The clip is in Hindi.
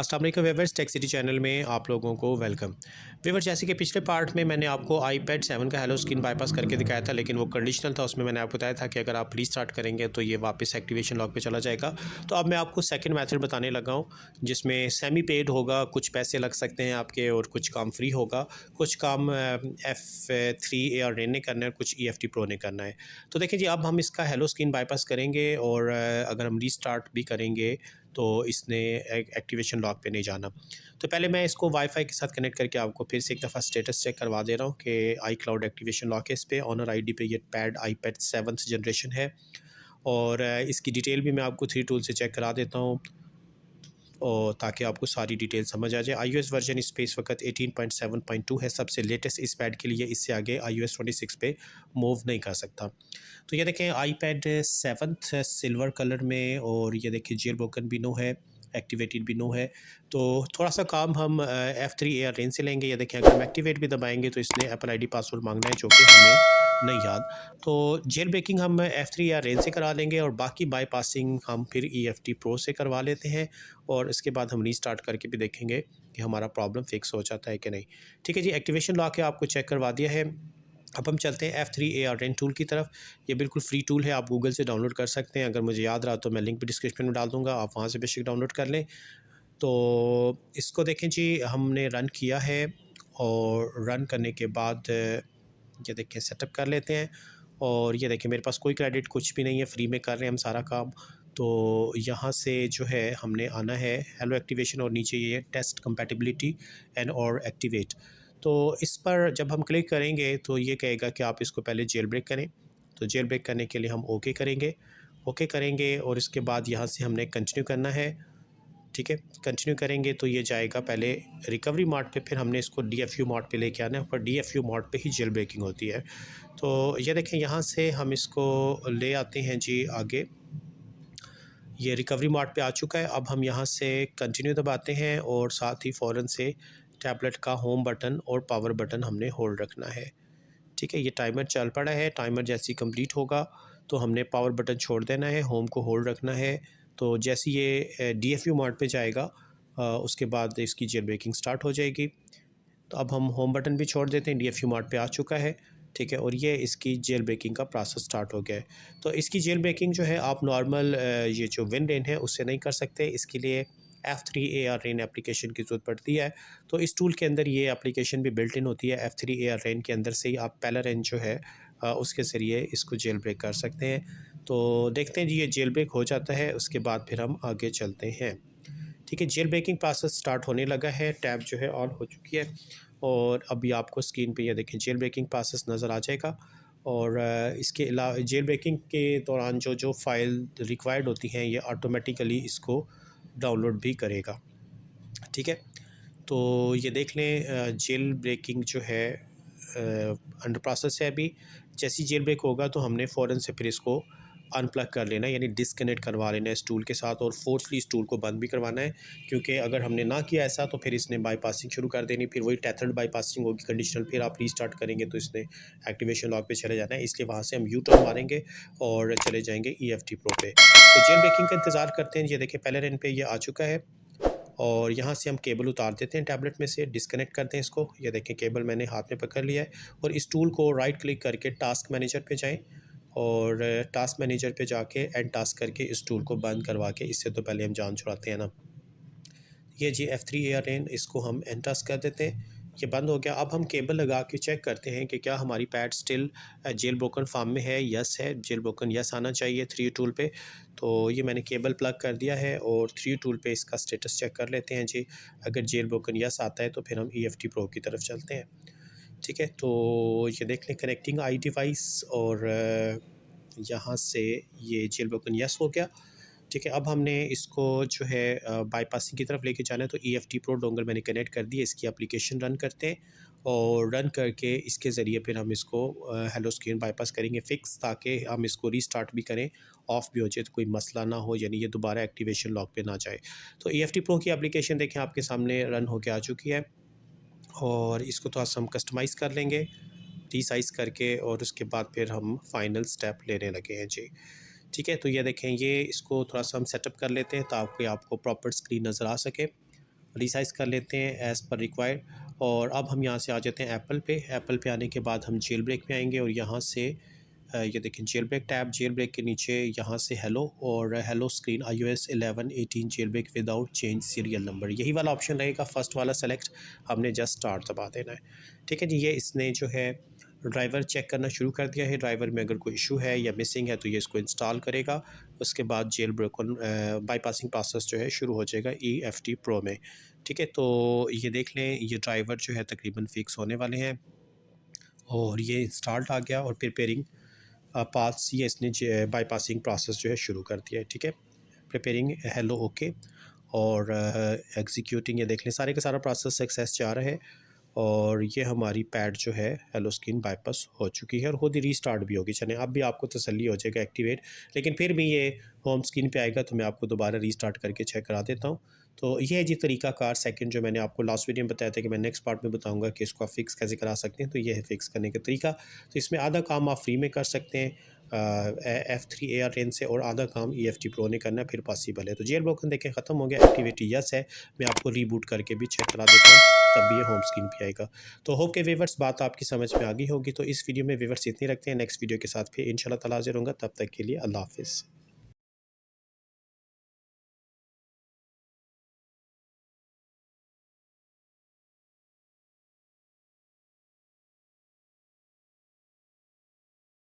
अस्सलाम वालेकुम व्यूअर्स, टेक सिटी चैनल में आप लोगों को वेलकम। व्यूअर्स, जैसे कि पिछले पार्ट में मैंने आपको आईपैड 7 का हेलो स्क्रीन बाईपास करके दिखाया था, लेकिन वो कंडीशनल था। उसमें मैंने आपको बताया था कि अगर आप रीस्टार्ट करेंगे तो ये वापस एक्टिवेशन लॉक पे चला जाएगा। तो अब मैं आपको सेकंड मेथड बताने लगा हूँ, जिसमें सेमी पेड होगा, कुछ पैसे लग सकते हैं आपके और कुछ काम फ्री होगा। कुछ काम F3 AR रेन ने करना है, कुछ EFT प्रो ने करना है। तो देखिए जी, अब हम इसका हेलो स्क्रीन बाईपास करेंगे और अगर हम रीस्टार्ट भी करेंगे तो इसने एक्टिवेशन लॉक पे नहीं जाना। तो पहले मैं इसको वाईफाई के साथ कनेक्ट करके आपको फिर से एक दफ़ा स्टेटस चेक करवा दे रहा हूँ कि आई क्लाउड एक्टिवेशन लॉक है इस पे। ऑनर आईडी पे ये पैड आईपैड 7th जनरेशन है और इसकी डिटेल भी मैं आपको 3 टूल से चेक करा देता हूँ और ताकि आपको सारी डिटेल समझ आ जाए। iOS वर्जन इस पे इस वक्त 18.7.2 है, सबसे लेटेस्ट इस पैड के लिए। इससे आगे iOS 26 पे मूव नहीं कर सकता। तो ये देखें आईपैड 7th सिल्वर कलर में और ये देखिए जेल ब्रोकन भी नो है, एक्टिवेटेड भी नो है। तो थोड़ा सा काम हम F3 AR रेंज से लेंगे। ये देखें अगर हम एक्टिवेट भी दबाएंगे तो इसने एप्पल आईडी पासवर्ड मांगना है, जो कि हमें नहीं याद। तो जेल ब्रेकिंग हम F3 AR रेंज से करा लेंगे और बाकी बाईपासिंग हम फिर EFT प्रो से करवा लेते हैं और इसके बाद हम रीस्टार्ट करके भी देखेंगे कि हमारा प्रॉब्लम फिक्स हो जाता है कि नहीं। ठीक है जी, एक्टिवेशन लॉक है, आपको चेक करवा दिया है। अब हम चलते हैं F3 AR रेन टूल की तरफ। ये बिल्कुल फ्री टूल है, आप गूगल से डाउनलोड कर सकते हैं। अगर मुझे याद रहा तो मैं लिंक भी डिस्क्रिप्शन में डाल दूँगा, आप वहाँ से बेशक डाउनलोड कर लें। तो इसको देखें जी, हमने रन किया है और रन करने के बाद ये देखें सेटअप कर लेते हैं और ये देखें मेरे पास कोई क्रेडिट कुछ भी नहीं है, फ्री में कर रहे हैं हम सारा काम। तो यहाँ से जो है हमने आना है हेलो एक्टिवेशन और नीचे ये टेस्ट कंपैटिबिलिटी एंड और एक्टिवेट। तो इस पर जब हम क्लिक करेंगे तो ये कहेगा कि आप इसको पहले जेल ब्रेक करें। तो जेल ब्रेक करने के लिए हम ओके करेंगे, ओके करेंगे और इसके बाद यहाँ से हमने कंटिन्यू करना है। ठीक है, कंटिन्यू करेंगे तो ये जाएगा पहले रिकवरी मोड पे, फिर हमने इसको DFU मोड पे लेके आना है। पर DFU मोड पे ही जेल ब्रेकिंग होती है। तो ये देखें यहाँ से हम इसको ले आते हैं जी आगे। ये रिकवरी मोड पे आ चुका है। अब हम यहाँ से कंटिन्यू दबाते हैं और साथ ही फ़ौरन से टैबलेट का होम बटन और पावर बटन हमने होल्ड रखना है। ठीक है, ये टाइमर चल पड़ा है। टाइमर जैसे ही कंप्लीट होगा तो हमने पावर बटन छोड़ देना है, होम को होल्ड रखना है। तो जैसे ये DFU मोड पे जाएगा उसके बाद इसकी जेल ब्रेकिंग स्टार्ट हो जाएगी। तो अब हम होम बटन भी छोड़ देते हैं, DFU मोड पे आ चुका है। ठीक है, और ये इसकी जेल ब्रेकिंग का प्रोसेस स्टार्ट हो गया है। तो इसकी जेल ब्रेकिंग जो है आप नॉर्मल ये जो विन-रेन है उससे नहीं कर सकते। इसके लिए F3 AR रेन एप्लीकेशन की ज़रूरत पड़ती है। तो इस टूल के अंदर ये एप्लीकेशन भी बिल्ट इन होती है। F3 AR रेन के अंदर से ही आप पहला रेन जो है उसके ज़रिए इसको जेल ब्रेक कर सकते हैं। तो देखते हैं जी, ये जेल ब्रेक हो जाता है, उसके बाद फिर हम आगे चलते हैं। ठीक है, जेल ब्रेकिंग प्रोसेस स्टार्ट होने लगा है, टैब जो है ऑन हो चुकी है और अभी आपको स्क्रीन पे ये देखें जेल ब्रेकिंग प्रोसेस नज़र आ जाएगा। और इसके अलावा जेल ब्रेकिंग के दौरान जो जो फाइल रिक्वायर्ड होती हैं ये ऑटोमेटिकली इसको डाउनलोड भी करेगा। ठीक है, तो ये देख लें जेल ब्रेकिंग जो है अंडर प्रोसेस है अभी। जैसी जेल ब्रेक होगा तो हमने फ़ौरन से फिर इसको अनप्लग कर लेना है, यानी डिस्कनेक्ट करवा लेना है इस टूल के साथ और फोर्सली इस टूल को बंद भी करवाना है। क्योंकि अगर हमने ना किया ऐसा तो फिर इसने बाईपासिंग शुरू कर देनी, फिर वही टेथर्ड बाईपासिंग होगी कंडीशनल। फिर आप रीस्टार्ट करेंगे तो इसने एक्टिवेशन लॉक पे चले जाना है, इसलिए वहाँ से हम यू टर्न मारेंगे और चले जाएंगे EFT प्रो पे। तो जेल ब्रेकिंग का इंतज़ार करते हैं। ये देखिए पहले रन पे ये आ चुका है और यहाँ से हम केबल उतार देते हैं टैबलेट में से, डिस्कनेक्ट करते हैं इसको। ये देखें केबल मैंने हाथ में पकड़ लिया है और इस टूल को राइट क्लिक करके टास्क मैनेजर पे जाएं और टास्क मैनेजर पे जाके एंड टास्क करके इस टूल को बंद करवा के, इससे तो पहले हम जान छुड़ाते हैं ना। ये जी F3 AR रेन, इसको हम एंड टास्क कर देते हैं, ये बंद हो गया। अब हम केबल लगा के चेक करते हैं कि क्या हमारी pad still jailbroken form में है। यस है, जेल ब्रोकन यस आना चाहिए 3 टूल पे। तो ये मैंने केबल प्लग कर दिया है और 3 टूल पे इसका स्टेटस चेक कर लेते हैं जी। अगर जेल ब्रोकन यस आता है तो फिर हम EFT प्रो की तरफ चलते हैं। ठीक है, तो ये देख लें कनेक्टिंग आई डिवाइस और यहाँ से ये जेल ब्रोकन यस हो गया। ठीक है, अब हमने इसको जो है बाईपासिंग की तरफ लेके जाना है। तो EFT प्रो डोंगल मैंने कनेक्ट कर दी, इसकी एप्लीकेशन रन करते हैं और रन करके इसके ज़रिए फिर हम इसको हेलो स्क्रीन बाईपास करेंगे फिक्स, ताकि हम इसको रीस्टार्ट भी करें, ऑफ़ भी हो जाए तो कोई मसला ना हो, यानी ये दोबारा एक्टिवेशन लॉक पे ना जाए। तो EFT प्रो की एप्लीकेशन देखें आपके सामने रन होके आ चुकी है और इसको थोड़ा सा हम कस्टमाइज़ कर लेंगे रीसाइज़ करके और उसके बाद फिर हम फाइनल स्टेप लेने लगे हैं जी। ठीक है, तो ये देखें ये इसको थोड़ा सा हम सेटअप कर लेते हैं ताकि आपको प्रॉपर स्क्रीन नज़र आ सके। रिसाइज़ कर लेते हैं एज़ पर रिक्वायर्ड। और अब हम यहाँ से आ जाते हैं एप्पल पे आने के बाद हम जेल ब्रेक में आएंगे और यहाँ से ये देखें jailbreak tab, jailbreak के नीचे यहाँ से हेलो और hello screen iOS 11 18 jailbreak without change serial number, यही वाला ऑप्शन रहेगा। फर्स्ट वाला सेलेक्ट, हमने जस्ट स्टार्ट दबा देना है। ठीक है जी, ये इसने जो है ड्राइवर चेक करना शुरू कर दिया है। ड्राइवर में अगर कोई इशू है या मिसिंग है तो ये इसको इंस्टॉल करेगा। उसके बाद जेल ब्रेक बाईपासिंग प्रोसेस जो है शुरू हो जाएगा EFT प्रो में। ठीक है, तो ये देख लें, ये ड्राइवर जो है तकरीबन फिक्स होने वाले हैं और ये इंस्टॉल्ड आ गया और प्रिपेयरिंग पाथ्स, ये इसने बाईपासिंग प्रोसेस जो है शुरू कर दिया है। ठीक है, प्रिपेयरिंग हेलो ओके और एग्जीक्यूटिंग, ये देख लें सारे का सारा प्रोसेस सक्सेस जा रहा है और ये हमारी पैड जो है हेलो स्क्रीन बाईपास हो चुकी है और खुद ही रीस्टार्ट भी होगी। चलें, अब भी आपको तसल्ली हो जाएगा एक्टिवेट, लेकिन फिर भी ये होम स्क्रीन पे आएगा तो मैं आपको दोबारा रीस्टार्ट करके चेक करा देता हूँ। तो ये है जी तरीकाकार सेकंड, जो मैंने आपको लास्ट वीडियो में बताया था कि मैं नेक्स्ट पार्ट में बताऊंगा कि इसको आप फिक्स कैसे करा सकते हैं। तो ये है फिक्स करने का तरीका। तो इसमें आधा काम आप फ्री में कर सकते हैं F3 AR10 से और आधा काम EFT प्रो ने करना फिर पॉसिबल है। तो जेल ब्रोकन देखें ख़त्म हो गया, एक्टिविटी यस है। मैं आपको रीबूट करके भी चेक करा देता हूँ, तब भी ये होम स्क्रीन पे आएगा। तो होप के व्यूअर्स बात आपकी समझ में आ गई होगी। तो इस वीडियो में व्यूअर्स इतनी रखते हैं, नेक्स्ट वीडियो के साथ फिर इंशाल्लाह ताला हाज़िर होऊंगा। तब तक के लिए अल्लाह हाफ़िज़।